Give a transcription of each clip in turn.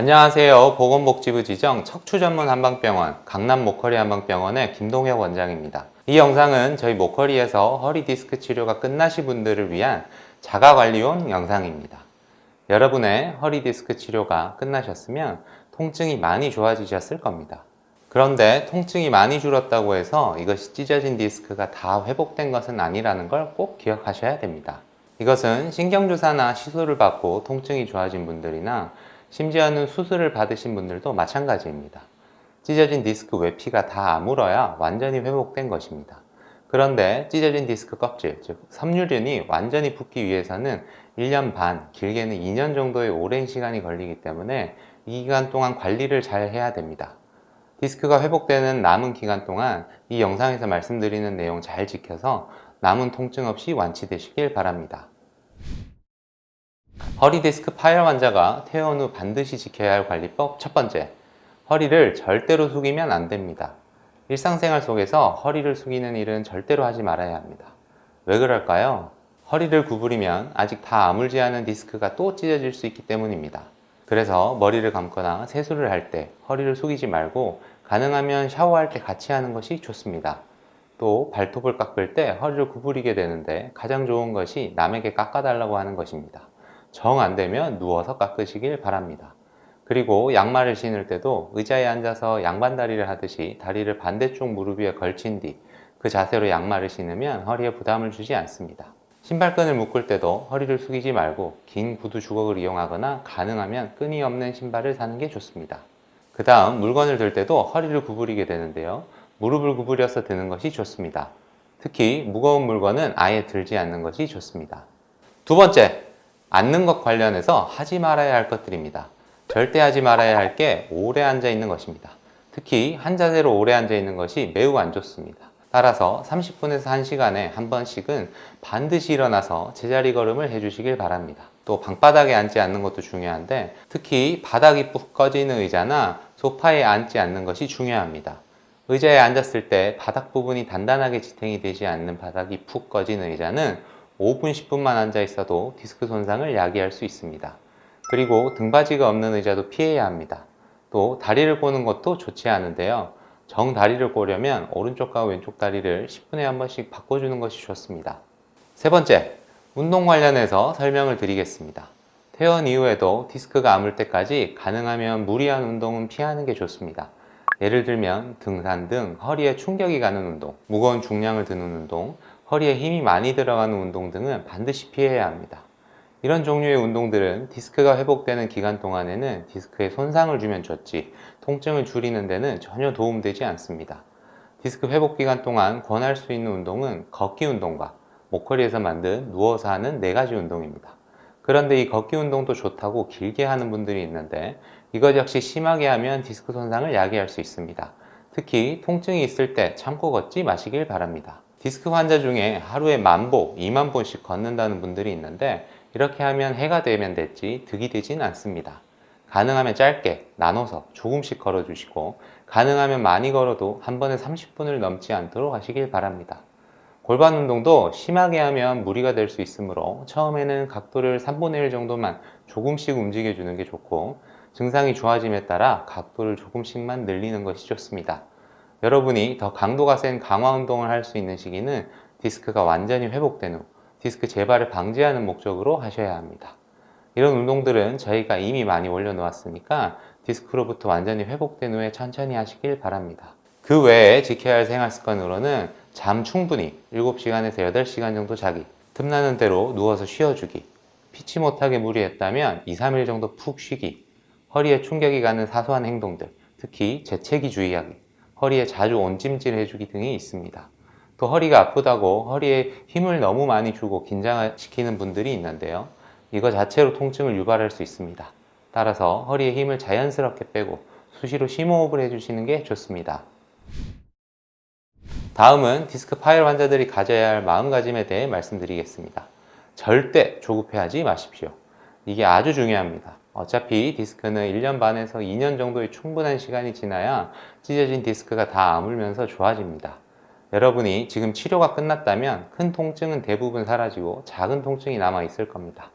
안녕하세요. 보건복지부 지정 척추전문 한방병원 강남 모커리 한방병원의 김동혁 원장입니다. 이 영상은 저희 모커리에서 허리 디스크 치료가 끝나신 분들을 위한 자가관리용 영상입니다. 여러분의 허리 디스크 치료가 끝나셨으면 통증이 많이 좋아지셨을 겁니다. 그런데 통증이 많이 줄었다고 해서 이것이 찢어진 디스크가 다 회복된 것은 아니라는 걸 꼭 기억하셔야 됩니다. 이것은 신경주사나 시술을 받고 통증이 좋아진 분들이나 심지어는 수술을 받으신 분들도 마찬가지입니다. 찢어진 디스크 외피가 다 아물어야 완전히 회복된 것입니다. 그런데 찢어진 디스크 껍질, 즉 섬유륜이 완전히 붓기 위해서는 1년 반, 길게는 2년 정도의 오랜 시간이 걸리기 때문에 이 기간 동안 관리를 잘 해야 됩니다. 디스크가 회복되는 남은 기간 동안 이 영상에서 말씀드리는 내용 잘 지켜서 남은 통증 없이 완치되시길 바랍니다. 허리 디스크 파열 환자가 퇴원 후 반드시 지켜야 할 관리법 첫 번째, 허리를 절대로 숙이면 안 됩니다. 일상생활 속에서 허리를 숙이는 일은 절대로 하지 말아야 합니다. 왜 그럴까요? 허리를 구부리면 아직 다 아물지 않은 디스크가 또 찢어질 수 있기 때문입니다. 그래서 머리를 감거나 세수를 할 때 허리를 숙이지 말고 가능하면 샤워할 때 같이 하는 것이 좋습니다. 또 발톱을 깎을 때 허리를 구부리게 되는데 가장 좋은 것이 남에게 깎아달라고 하는 것입니다. 정 안 되면 누워서 깎으시길 바랍니다. 그리고 양말을 신을 때도 의자에 앉아서 양반다리를 하듯이 다리를 반대쪽 무릎 위에 걸친 뒤 그 자세로 양말을 신으면 허리에 부담을 주지 않습니다. 신발끈을 묶을 때도 허리를 숙이지 말고 긴 구두 주걱을 이용하거나 가능하면 끈이 없는 신발을 사는 게 좋습니다. 그 다음 물건을 들 때도 허리를 구부리게 되는데요. 무릎을 구부려서 드는 것이 좋습니다. 특히 무거운 물건은 아예 들지 않는 것이 좋습니다. 두 번째, 앉는 것 관련해서 하지 말아야 할 것들입니다. 절대 하지 말아야 할 게 오래 앉아 있는 것입니다. 특히 한 자세로 오래 앉아 있는 것이 매우 안 좋습니다. 따라서 30분에서 1시간에 한 번씩은 반드시 일어나서 제자리 걸음을 해주시길 바랍니다. 또 방바닥에 앉지 않는 것도 중요한데 특히 바닥이 푹 꺼지는 의자나 소파에 앉지 않는 것이 중요합니다. 의자에 앉았을 때 바닥 부분이 단단하게 지탱이 되지 않는 바닥이 푹 꺼지는 의자는 5분, 10분만 앉아 있어도 디스크 손상을 야기할 수 있습니다. 그리고 등받이가 없는 의자도 피해야 합니다. 또 다리를 꼬는 것도 좋지 않은데요. 정 다리를 꼬려면 오른쪽과 왼쪽 다리를 10분에 한 번씩 바꿔주는 것이 좋습니다. 세 번째, 운동 관련해서 설명을 드리겠습니다. 퇴원 이후에도 디스크가 아물 때까지 가능하면 무리한 운동은 피하는 게 좋습니다. 예를 들면 등산 등 허리에 충격이 가는 운동, 무거운 중량을 드는 운동, 허리에 힘이 많이 들어가는 운동 등은 반드시 피해야 합니다. 이런 종류의 운동들은 디스크가 회복되는 기간 동안에는 디스크에 손상을 주면 좋지 통증을 줄이는 데는 전혀 도움되지 않습니다. 디스크 회복 기간 동안 권할 수 있는 운동은 걷기 운동과 모커리에서 만든 누워서 하는 4가지 운동입니다. 그런데 이 걷기 운동도 좋다고 길게 하는 분들이 있는데 이것 역시 심하게 하면 디스크 손상을 야기할 수 있습니다. 특히 통증이 있을 때 참고 걷지 마시길 바랍니다. 디스크 환자 중에 하루에 10,000보, 20,000보씩 걷는다는 분들이 있는데 이렇게 하면 해가 되면 됐지 득이 되진 않습니다. 가능하면 짧게 나눠서 조금씩 걸어주시고 가능하면 많이 걸어도 한 번에 30분을 넘지 않도록 하시길 바랍니다. 골반 운동도 심하게 하면 무리가 될 수 있으므로 처음에는 각도를 3분의 1 정도만 조금씩 움직여 주는 게 좋고 증상이 좋아짐에 따라 각도를 조금씩만 늘리는 것이 좋습니다. 여러분이 더 강도가 센 강화 운동을 할 수 있는 시기는 디스크가 완전히 회복된 후 디스크 재발을 방지하는 목적으로 하셔야 합니다. 이런 운동들은 저희가 이미 많이 올려놓았으니까 디스크로부터 완전히 회복된 후에 천천히 하시길 바랍니다. 그 외에 지켜야 할 생활 습관으로는 잠 충분히 7시간에서 8시간 정도 자기, 틈나는 대로 누워서 쉬어주기, 피치 못하게 무리했다면 2, 3일 정도 푹 쉬기, 허리에 충격이 가는 사소한 행동들, 특히 재채기 주의하기, 허리에 자주 온찜질 해주기 등이 있습니다. 또 허리가 아프다고 허리에 힘을 너무 많이 주고 긴장시키는 분들이 있는데요. 이거 자체로 통증을 유발할 수 있습니다. 따라서 허리에 힘을 자연스럽게 빼고 수시로 심호흡을 해주시는 게 좋습니다. 다음은 디스크 파열 환자들이 가져야 할 마음가짐에 대해 말씀드리겠습니다. 절대 조급해하지 마십시오. 이게 아주 중요합니다. 어차피 디스크는 1년 반에서 2년 정도의 충분한 시간이 지나야 찢어진 디스크가 다 아물면서 좋아집니다. 여러분이 지금 치료가 끝났다면 큰 통증은 대부분 사라지고 작은 통증이 남아 있을 겁니다.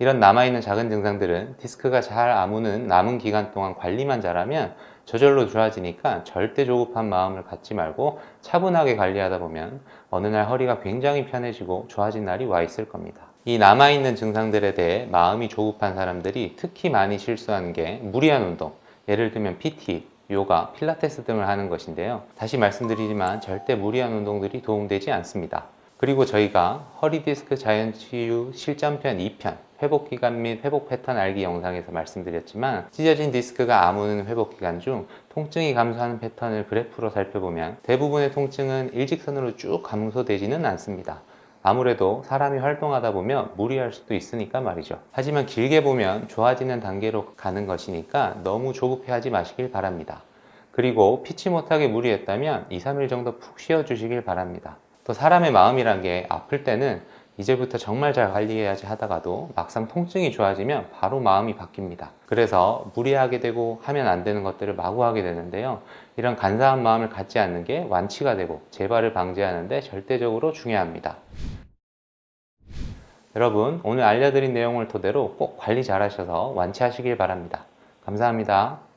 이런 남아있는 작은 증상들은 디스크가 잘 아무는 남은 기간 동안 관리만 잘하면 저절로 좋아지니까 절대 조급한 마음을 갖지 말고 차분하게 관리하다 보면 어느 날 허리가 굉장히 편해지고 좋아진 날이 와 있을 겁니다. 이 남아있는 증상들에 대해 마음이 조급한 사람들이 특히 많이 실수하는 게 무리한 운동, 예를 들면 PT, 요가, 필라테스 등을 하는 것인데요. 다시 말씀드리지만 절대 무리한 운동들이 도움되지 않습니다. 그리고 저희가 허리 디스크 자연치유 실전편 2편 회복기간 및 회복 패턴 알기 영상에서 말씀드렸지만 찢어진 디스크가 아무는 회복기간 중 통증이 감소하는 패턴을 그래프로 살펴보면 대부분의 통증은 일직선으로 쭉 감소되지는 않습니다. 아무래도 사람이 활동하다 보면 무리할 수도 있으니까 말이죠. 하지만 길게 보면 좋아지는 단계로 가는 것이니까 너무 조급해 하지 마시길 바랍니다. 그리고 피치 못하게 무리했다면 2, 3일 정도 푹 쉬어 주시길 바랍니다. 또 사람의 마음이란 게 아플 때는 이제부터 정말 잘 관리해야지 하다가도 막상 통증이 좋아지면 바로 마음이 바뀝니다. 그래서 무리하게 되고 하면 안 되는 것들을 마구 하게 되는데요. 이런 간사한 마음을 갖지 않는 게 완치가 되고 재발을 방지하는 데 절대적으로 중요합니다. 여러분, 오늘 알려드린 내용을 토대로 꼭 관리 잘 하셔서 완치하시길 바랍니다. 감사합니다.